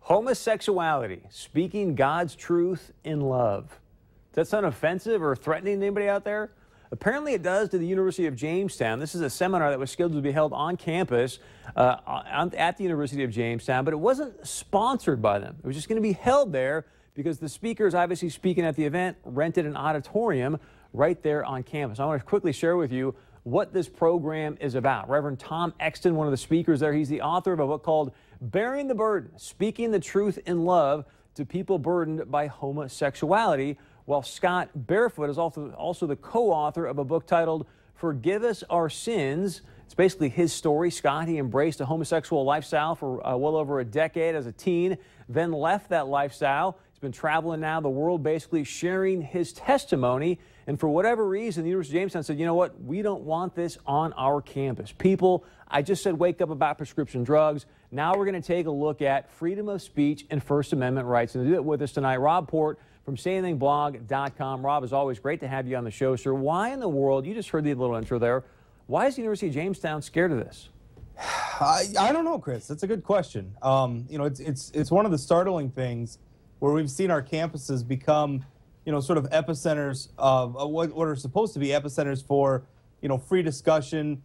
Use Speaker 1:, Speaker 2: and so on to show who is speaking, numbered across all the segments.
Speaker 1: Homosexuality, speaking God's truth in love. Does that sound offensive or threatening to anybody out there? Apparently it does to the University of Jamestown. This is a seminar that was scheduled to be held on campus at the University of Jamestown, but it wasn't sponsored by them. It was just going to be held there because the speakers obviously speaking at the event rented an auditorium right there on campus. I want to quickly share with you what this program is about. Reverend Tom Exton, one of the speakers there, he's the author of a book called Bearing the Burden, Speaking the Truth in Love to People Burdened by Homosexuality, while Scott Barefoot is also the co-author of a book titled Forgive Us Our Sins. It's basically his story. Scott, he embraced a homosexual lifestyle for well over a decade as a teen, then left that lifestyle. He's been traveling now the world basically sharing his testimony. And for whatever reason, the University of Jamestown said, you know what, we don't want this on our campus. People, I just said wake up about prescription drugs. Now we're going to take a look at freedom of speech and First Amendment rights. And to do it with us tonight, Rob Port from SayAnythingBlog.com. Rob, it's always great to have you on the show, sir. Why in the world, you just heard the little intro there, why is the University of Jamestown scared of this?
Speaker 2: I don't know, Chris. That's a good question. You know, it's one of the startling things where we've seen our campuses become, you know, sort of epicenters of what are supposed to be epicenters for, you know, free discussion,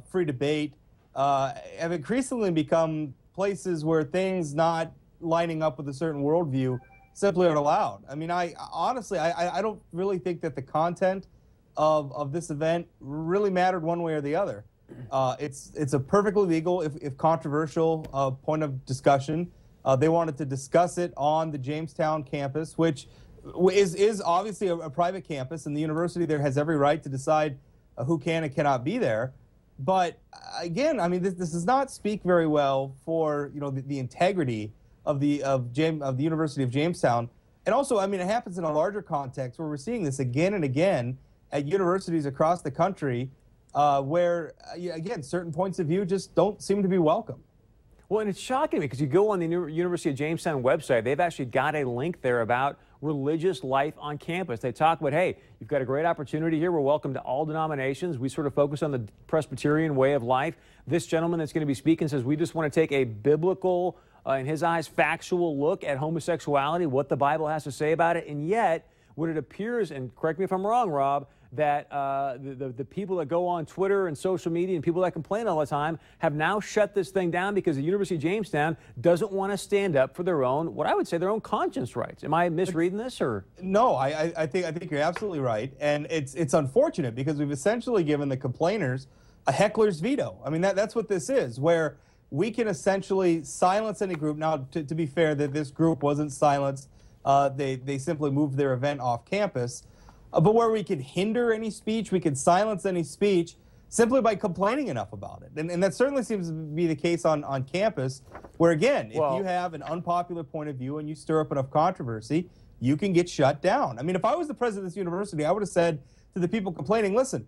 Speaker 2: free debate, have increasingly become places where things not lining up with a certain worldview simply aren't allowed. I mean, honestly, I don't really think that the content of this event really mattered one way or the other. It's a perfectly legal, if controversial, point of discussion. They wanted to discuss it on the Jamestown campus, which is obviously a private campus, and the university there has every right to decide who can and cannot be there. But again, I mean, this does not speak very well for, you know, the integrity of the University of Jamestown. And also, I mean, it happens in a larger context where we're seeing this again and again at universities across the country, where again, certain points of view just don't seem to be welcome.
Speaker 1: Well, and it's shocking me because you go on the University of Jamestown website, they've actually got a link there about religious life on campus. They talk about, hey, you've got a great opportunity here. We're welcome to all denominations. We sort of focus on the Presbyterian way of life. This gentleman that's going to be speaking says we just want to take a biblical, in his eyes, factual look at homosexuality, what the Bible has to say about it. And yet, what it appears, and correct me if I'm wrong, Rob, that the people that go on Twitter and social media and people that complain all the time have now shut this thing down because the University of Jamestown doesn't want to stand up for their own, what I would say, their own conscience rights. Am I misreading this, or?
Speaker 2: No, I think you're absolutely right, and it's unfortunate because we've essentially given the complainers a heckler's veto. I mean, that's what this is, where we can essentially silence any group. Now, to be fair, that this group wasn't silenced. They simply moved their event off campus. But where we can hinder any speech, we can silence any speech simply by complaining enough about it. And that certainly seems to be the case on campus, where, again, if you have an unpopular point of view and you stir up enough controversy, you can get shut down. I mean, if I was the president of this university, I would have said to the people complaining, listen,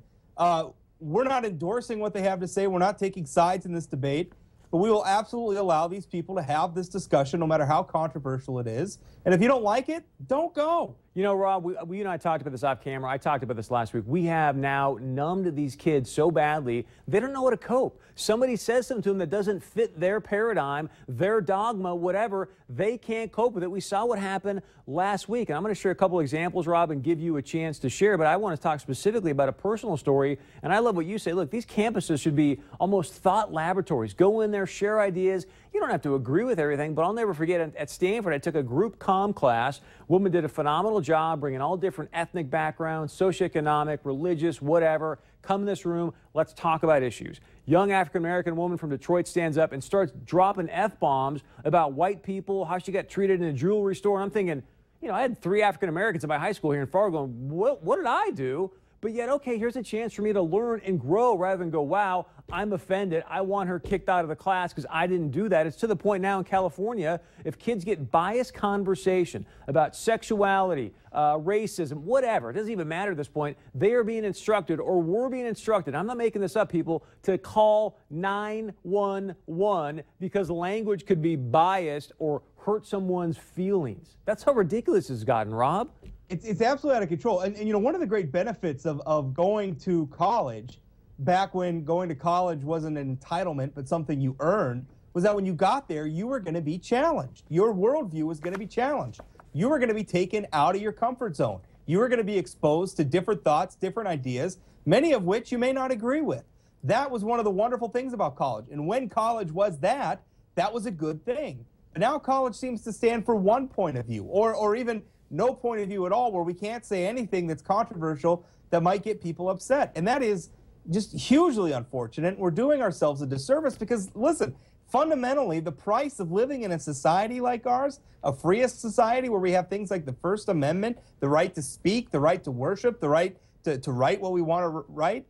Speaker 2: we're not endorsing what they have to say. We're not taking sides in this debate. But we will absolutely allow these people to have this discussion, no matter how controversial it is. And if you don't like it, don't go.
Speaker 1: You know, Rob, we and I talked about this off camera. I talked about this last week. We have now numbed these kids so badly, they don't know how to cope. Somebody says something to them that doesn't fit their paradigm, their dogma, whatever. They can't cope with it. We saw what happened last week. And I'm going to share a couple examples, Rob, and give you a chance to share. But I want to talk specifically about a personal story. And I love what you say. Look, these campuses should be almost thought laboratories. Go in there, share ideas. You don't have to agree with everything, but I'll never forget at Stanford, I took a group comm class. Woman did a phenomenal job bringing all different ethnic backgrounds, socioeconomic, religious, whatever. Come in this room, let's talk about issues. Young African-American woman from Detroit stands up and starts dropping F-bombs about white people, how she got treated in a jewelry store. And I'm thinking, you know, I had 3 African-Americans in my high school here in Fargo going, what did I do? But yet, okay, here's a chance for me to learn and grow rather than go, wow, I'm offended. I want her kicked out of the class because I didn't do that. It's to the point now in California, if kids get biased conversation about sexuality, racism, whatever, it doesn't even matter at this point, they are being instructed, or we're being instructed, I'm not making this up, people, to call 911 because language could be biased or hurt someone's feelings. That's how ridiculous it's gotten, Rob.
Speaker 2: It's absolutely out of control. And you know, one of the great benefits of going to college, back when going to college wasn't an entitlement but something you earned, was that when you got there, you were going to be challenged. Your worldview was going to be challenged. You were going to be taken out of your comfort zone. You were going to be exposed to different thoughts, different ideas, many of which you may not agree with. That was one of the wonderful things about college. And when college was that was a good thing. But now college seems to stand for one point of view, or even no point of view at all, where we can't say anything that's controversial that might get people upset. And that is just hugely unfortunate. We're doing ourselves a disservice because, listen, fundamentally, the price of living in a society like ours, a freest society where we have things like the First Amendment, the right to speak, the right to worship, the right to write what we want to write,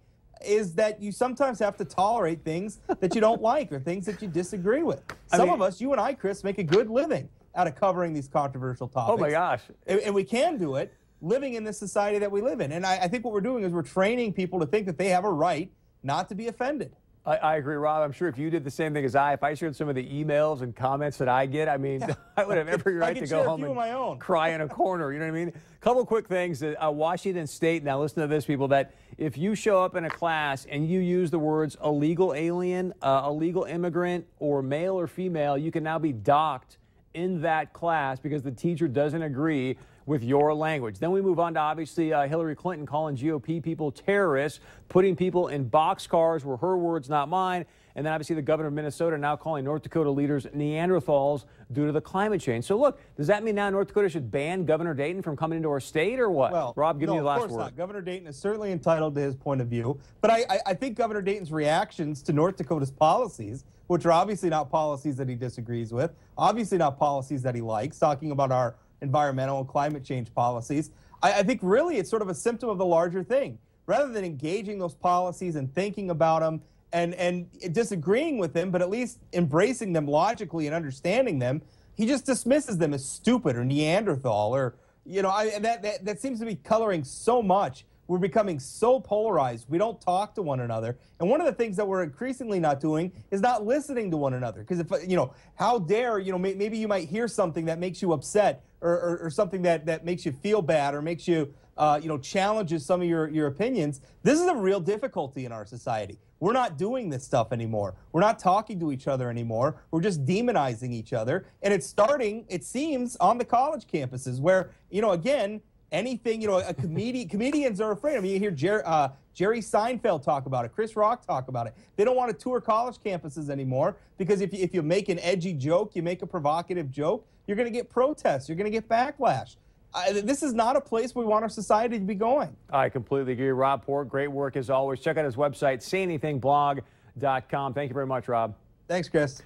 Speaker 2: is that you sometimes have to tolerate things that you don't like or things that you disagree with. Some of us, you and I, Chris, make a good living out of covering these controversial topics.
Speaker 1: Oh, my gosh.
Speaker 2: And we can do it living in this society that we live in. And I think what we're doing is we're training people to think that they have a right not to be offended.
Speaker 1: I agree, Rob. I'm sure if you did the same thing as if I shared some of the emails and comments that I get, I mean, yeah. I would have every right to go home and cry in a corner. You know what I mean? A couple quick things. Washington State, now listen to this, people, that if you show up in a class and you use the words illegal alien, illegal immigrant, or male or female, you can now be docked in that class because the teacher doesn't agree with your language. Then we move on to, obviously, Hillary Clinton calling GOP people terrorists, putting people in boxcars were her words, not mine. And then, obviously, the governor of Minnesota now calling North Dakota leaders Neanderthals due to the climate change. So, look, does that mean now North Dakota should ban Governor Dayton from coming into our state or what?
Speaker 2: Well,
Speaker 1: Rob, give me the last word.
Speaker 2: Of course not. Governor Dayton is certainly entitled to his point of view. But I think Governor Dayton's reactions to North Dakota's policies, which are obviously not policies that he disagrees with, obviously not policies that he likes, talking about our environmental and climate change policies, I think really it's sort of a symptom of the larger thing. Rather than engaging those policies and thinking about them and disagreeing with them, but at least embracing them logically and understanding them, he just dismisses them as stupid or Neanderthal or, you know, that seems to be coloring so much. We're becoming so polarized. We don't talk to one another. And one of the things that we're increasingly not doing is not listening to one another. Because, if you know, how dare, you know, maybe you might hear something that makes you upset or something that makes you feel bad or makes you, you know, challenges some of your opinions. This is a real difficulty in our society. We're not doing this stuff anymore. We're not talking to each other anymore. We're just demonizing each other. And it's starting, it seems, on the college campuses where, you know, again, anything, you know, comedians are afraid. I mean, you hear Jerry Seinfeld talk about it, Chris Rock talk about it. They don't want to tour college campuses anymore because if you make an edgy joke, you make a provocative joke, you're going to get protests, you're going to get backlash. This is not a place we want our society to be going.
Speaker 1: I completely agree. Rob Port, great work as always. Check out his website, sayanythingblog.com. Thank you very much, Rob.
Speaker 2: Thanks, Chris.